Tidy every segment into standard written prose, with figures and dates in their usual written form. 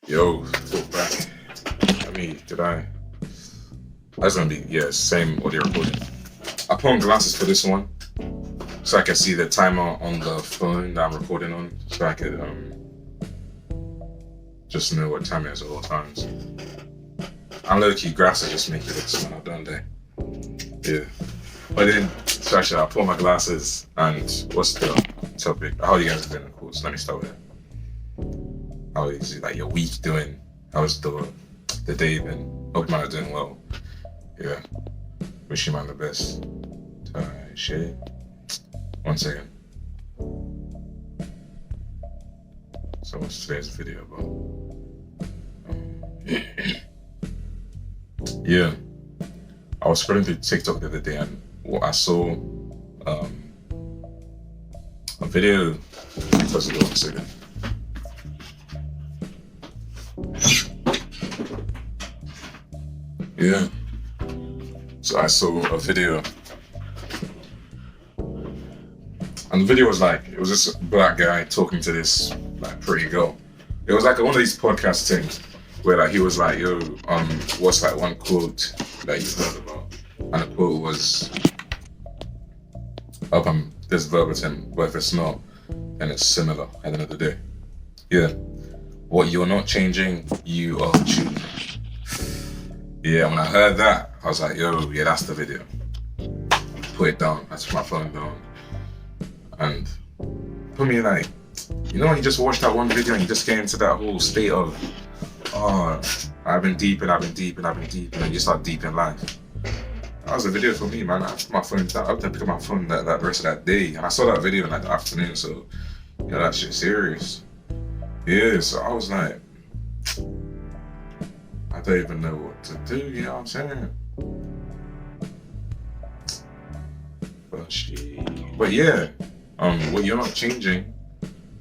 Yo, talk back. Did I? That's gonna be, yeah, same audio recording. I put on glasses for this one so I can see the timer on the phone that I'm recording on, so I could just know what time it is at all times. And low-key, glasses just make it look small, don't they? Yeah. But then, so actually, I put on my glasses, and what's the topic? How you guys been, of course? Let me start with it. How is it, like, your week doing? How's the day been? Hope you man are doing well. Yeah. Wish you man the best. Shit. 1 second. So what's today's video about? Yeah. I was scrolling through TikTok the other day and I saw a video. Let's go 1 second. Yeah. So I saw a video. And the video was like, it was this black guy talking to this like pretty girl. It was like one of these podcast things where like he was like, yo, what's like one quote that you've heard about? And the quote was, this verbatim, but if it's not, then it's similar at the end of the day. Yeah. What you're not changing, you are choosing. Yeah, when I heard that, I was like, yo, yeah, that's the video. Put it down. I took my phone down. And put me like, you know when you just watched that one video and you just get into that whole state of, oh, I've been deep and then you start deep in life. That was a video for me, man. I put my phone down. I didn't pick up my phone that the rest of that day. And I saw that video in like the afternoon, so, you know, that shit's serious. Yeah, so I was like, I don't even know what to do, you know what I'm saying? But yeah, what you're not changing,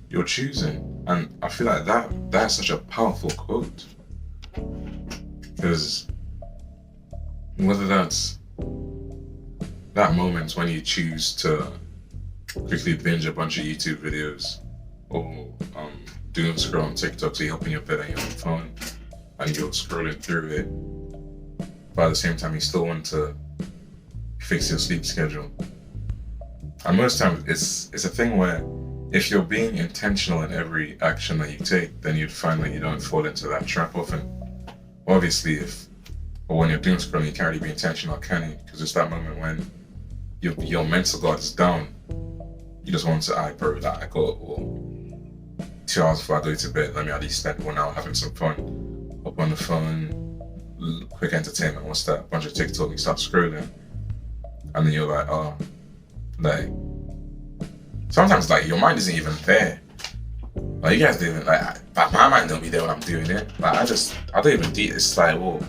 you're choosing. And I feel like that's such a powerful quote. Because whether that's that moment when you choose to quickly binge a bunch of YouTube videos or doom scroll on TikTok, so you're helping your bed on your phone and you're scrolling through it, but at the same time you still want to fix your sleep schedule. And most times it's a thing where if you're being intentional in every action that you take, then you'd find that you don't fall into that trap often. Obviously, when you're doom scrolling, you can't really be intentional, can you? Because it's that moment when your mental guard is down. You just want to, I got 2 hours before I go to bed, let me at least spend 1 hour having some fun. Up on the phone, quick entertainment, what's that? Bunch of TikTok, you start scrolling. And then you're like, oh, like, sometimes like your mind isn't even there. Like you guys don't even, like my mind don't be there when I'm doing it. Like I don't even do it. It's like, whoa,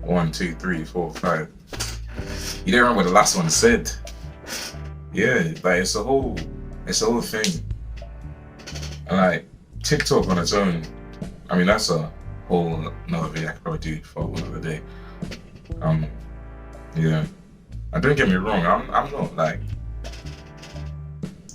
1, 2, 3, 4, 5. You don't remember what the last one said. Yeah, like it's a whole thing. And like TikTok on its own, I mean that's a whole another video I could probably do for another day. Yeah. And don't get me wrong, I'm not like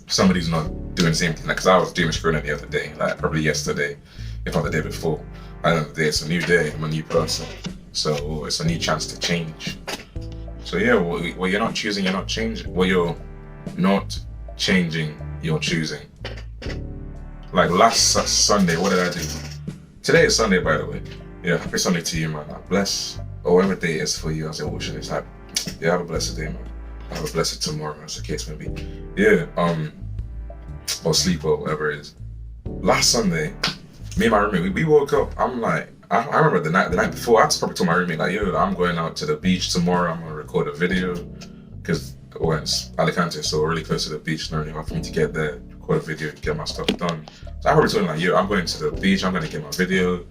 somebody's not doing the same thing. Like, cause I was doom scrolling the other day, like probably yesterday, if not the day before. At the end of the day, it's a new day, I'm a new person. So it's a new chance to change. So yeah, what you're not choosing, you're not changing. What you're not changing, you're choosing. Like last Sunday, what did I do? Today is Sunday, by the way. Yeah, happy Sunday to you, man. Bless, or whatever day it is for you, as you're watching this. Like, yeah, have a blessed day, man. Have a blessed tomorrow, as the case may be. Yeah, or sleep or whatever it is. Last Sunday, me and my roommate, we woke up. I'm like, I remember the night before, I probably told my roommate like, yo, I'm going out to the beach tomorrow. I'm gonna record a video because it's Alicante, so we're really close to the beach. And everything for me to get there, record a video, get my stuff done. So I probably told him like, yo, I'm going to the beach. I'm gonna get my video,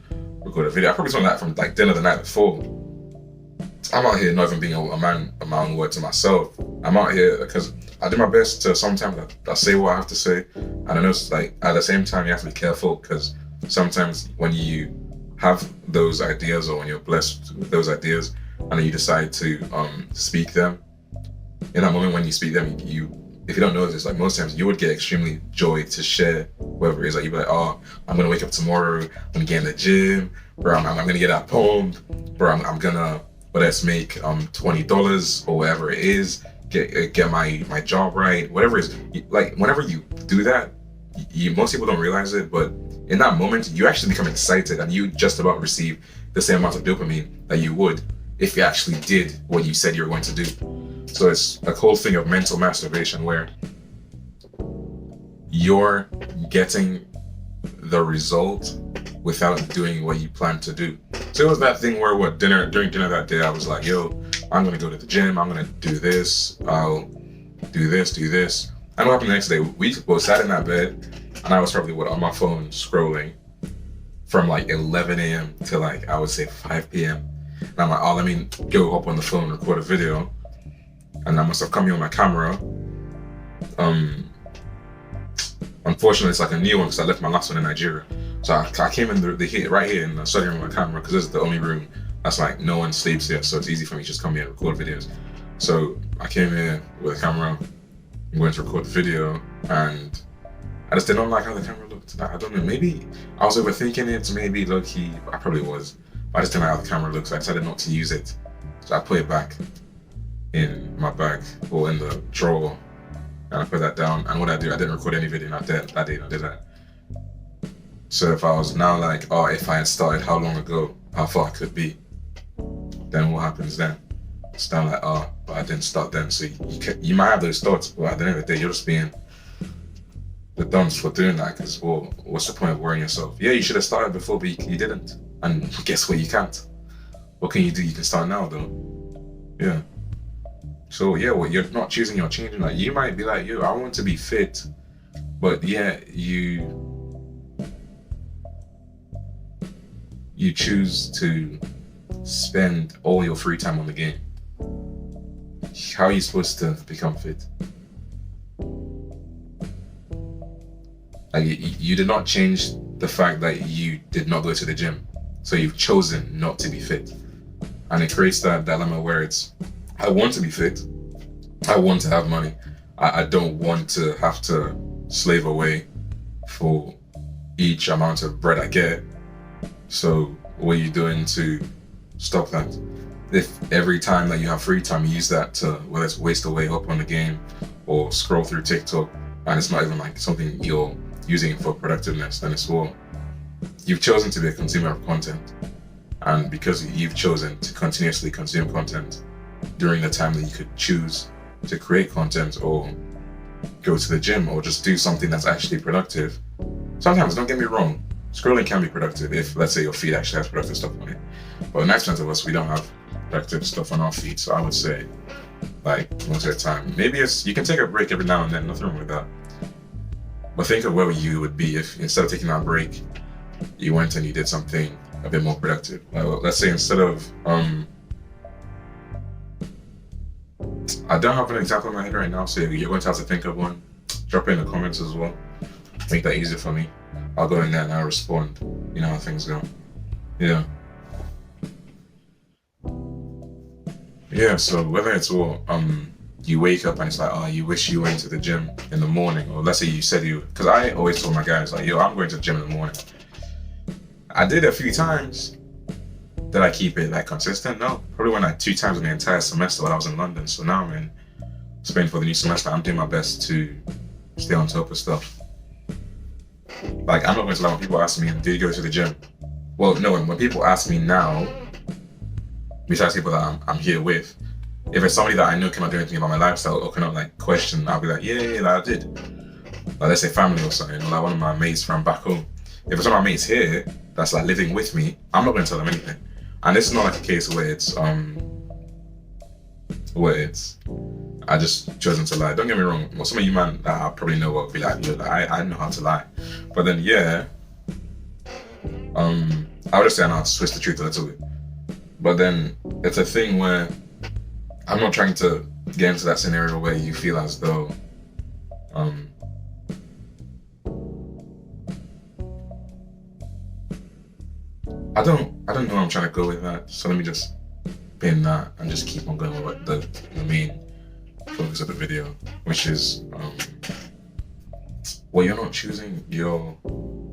record a video. I probably told him that from like dinner the night before. I'm out here not even being a man of my own word to myself. I'm out here because I do my best to sometimes I say what I have to say. And I know it's like at the same time you have to be careful because sometimes when you have those ideas or when you're blessed with those ideas and then you decide to speak them, in that moment when you speak them, you if you don't know this, like most times you would get extremely joy to share whatever it is. Like you'd be like, oh, I'm gonna wake up tomorrow, I'm gonna get in the gym, bro, I'm gonna get that poem, bro, I'm gonna whether it's make $20 or whatever it is, get my job right, whatever it is. Like whenever you do that, most people don't realize it, but in that moment you actually become excited and you just about receive the same amount of dopamine that you would if you actually did what you said you were going to do. So it's a whole thing of mental masturbation where you're getting the result without doing what you plan to do. So it was that thing where during dinner that day, I was like, yo, I'm gonna go to the gym, I'm gonna do this, I'll do this. And what happened the next day? We both sat in that bed and I was probably on my phone scrolling from like 11 a.m. to like, I would say 5 p.m. And I'm like, oh, let me go up on the phone, record a video. And I must have come here with my camera. Unfortunately, it's like a new one because I left my last one in Nigeria. So I came in the heat right here in the study room with my camera because this is the only room that's like no one sleeps here. So it's easy for me to just come here and record videos. So I came here with a camera, I'm going to record the video, and I just didn't like how the camera looked. I don't know, maybe I was overthinking it, maybe low-key, I probably was. But I just didn't like how the camera looks, so I decided not to use it. So I put it back in my bag or in the drawer, and I put that down. And what I didn't record any video that day. I did that. So if I was now like, oh, if I had started how long ago, how far I could be, then what happens then? It's down like, oh, but I didn't start then. So you might have those thoughts, but at the end of the day, you're just being the dunce for doing that. Because well, what's the point of worrying yourself? Yeah, you should have started before, but you didn't. And guess what? You can't. What can you do? You can start now, though. Yeah. So yeah, well, you're not choosing, you're changing. Like you might be like, yo, I want to be fit, but yeah, you choose to spend all your free time on the game. How are you supposed to become fit? Like you did not change the fact that you did not go to the gym, so you've chosen not to be fit, and it creates that dilemma where it's, I want to be fit, I want to have money, I don't want to have to slave away for each amount of bread I get. So what are you doing to stop that? If every time that you have free time you use that to, whether it's waste away up on the game or scroll through TikTok, and it's not even like something you're using for productiveness, then it's, well, you've chosen to be a consumer of content. And because you've chosen to continuously consume content during the time that you could choose to create content or go to the gym or just do something that's actually productive. Sometimes, don't get me wrong, scrolling can be productive if, let's say, your feed actually has productive stuff on it. But 90% of us, we don't have productive stuff on our feed. So I would say, like, most of the time, maybe you can take a break every now and then, nothing wrong with that. But think of where you would be if instead of taking that break, you went and you did something a bit more productive. Like, let's say instead of, I don't have an example in my head right now, so you're going to have to think of one. Drop it in the comments as well. Make that easier for me. I'll go in there and I'll respond. You know how things go. Yeah. Yeah, so whether it's all, you wake up and it's like, oh, you wish you went to the gym in the morning, or let's say you said because I always told my guys, like, yo, I'm going to the gym in the morning. I did it a few times. Did I keep it like consistent? No. Probably went like 2 times in the entire semester while I was in London. So now I'm in Spain for the new semester. I'm doing my best to stay on top of stuff. Like, I'm not going to lie, when people ask me, do you go to the gym? Well, no, when people ask me now, besides people that I'm here with, if it's somebody that I know cannot do anything about my lifestyle or cannot like question, I'll be like, yeah, like I did. Like, let's say family or something, or like one of my mates from back home. If it's one of my mates here that's like living with me, I'm not going to tell them anything. And this is not like a case where it's I just chosen to lie. Don't get me wrong. Well, some of you man that I probably know will be like, yo, like, I know how to lie. But then yeah, I would just say I know how to twist the truth a little bit. But then it's a thing where I'm not trying to get into that scenario where you feel as though I don't know where I'm trying to go with that. So let me just bin that and just keep on going with the main focus of the video, which is what you're not choosing,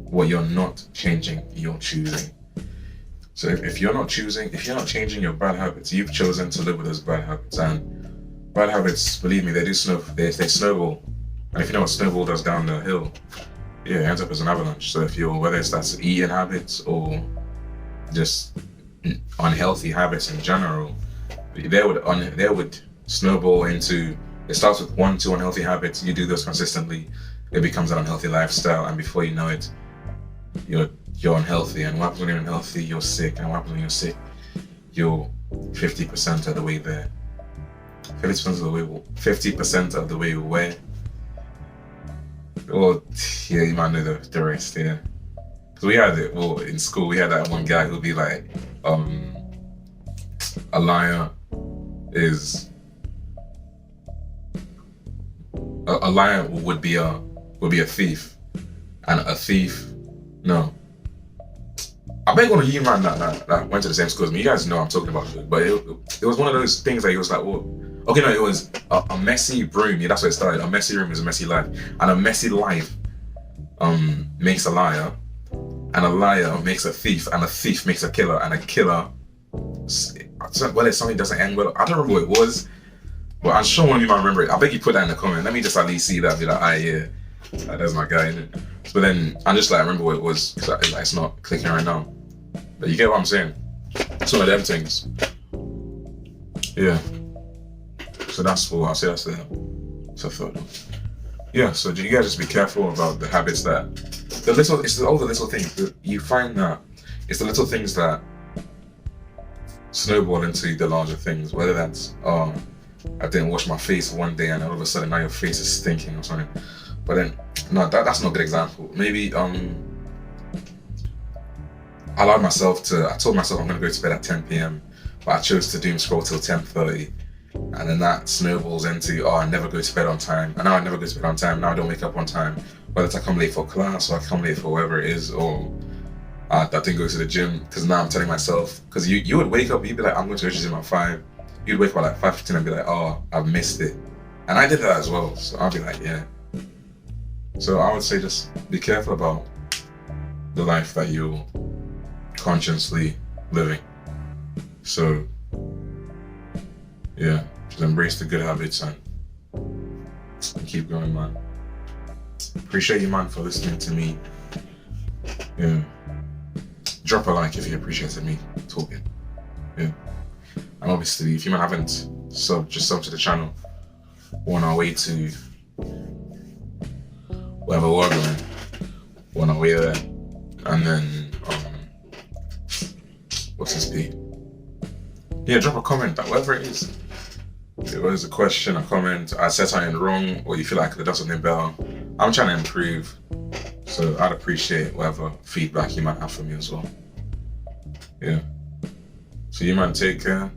what you're not changing, you're choosing. So if you're not changing your bad habits, you've chosen to live with those bad habits. And bad habits, believe me, they snowball. And if you know what snowball does down the hill, yeah, it ends up as an avalanche. So whether it's that's eating habits or just unhealthy habits in general, they would snowball into. It starts with 1-2 unhealthy habits. You do those consistently, it becomes an unhealthy lifestyle, and before you know it, you're unhealthy. And what happens when you're unhealthy? You're sick. And what happens when you're sick? You're 50% of the way there. 50% of the way where? Well, yeah, you might know the rest, yeah. Because we had it, well, in school, we had that one guy who'd be like, a liar is... A liar would be a thief. And a thief, no. I bet one of you man that went to the same school as me, you guys know I'm talking about it, but it was one of those things that he was like, well, okay, no, it was a messy room. Yeah, that's where it started. A messy room is a messy life, and a messy life makes a liar, and a liar makes a thief, and a thief makes a killer, and a killer, whether something doesn't end well, I don't remember what it was, but I'm sure one of you might remember it. I bet you put that in the comment. Let me just at least see that, be like, yeah, that's my guy, innit? But then I'm just like, I remember what it was, because it's not clicking right now. But you get what I'm saying? Some of them things. Yeah. So that's what I'll say. That's the third one. Yeah. So you guys just be careful about the habits it's all the little things. You find that it's the little things that snowball into the larger things. Whether that's I didn't wash my face one day and all of a sudden now your face is stinking or something. But then no, that's not a good example. Maybe I told myself I'm gonna go to bed at 10 p.m. but I chose to doom scroll till 10:30, and then that snowballs into I never go to bed on time, and now I never go to bed on time. Now I don't wake up on time, whether it's I come late for class or I come late for whatever it is, or I didn't go to the gym because now I'm telling myself, because you would wake up, you'd be like, I'm going to go to the gym at 5. You'd wake up at like 5:15 and be like, I've missed it, and I did that as well. So I'll be like, yeah. So I would say just be careful about the life that you're consciously living. So yeah, just embrace the good habits and keep going, man. Appreciate you, man, for listening to me. Yeah, drop a like if you appreciated me talking. Yeah, and obviously if you man haven't just sub to the channel. We're on our way to wherever we're going. We're on our way there, and then what's this be? Yeah, drop a comment, whatever it is. If it was a question, a comment, I said something wrong, or you feel like I could have done something better. I'm trying to improve, so I'd appreciate whatever feedback you might have from me as well. Yeah. So you man, take care.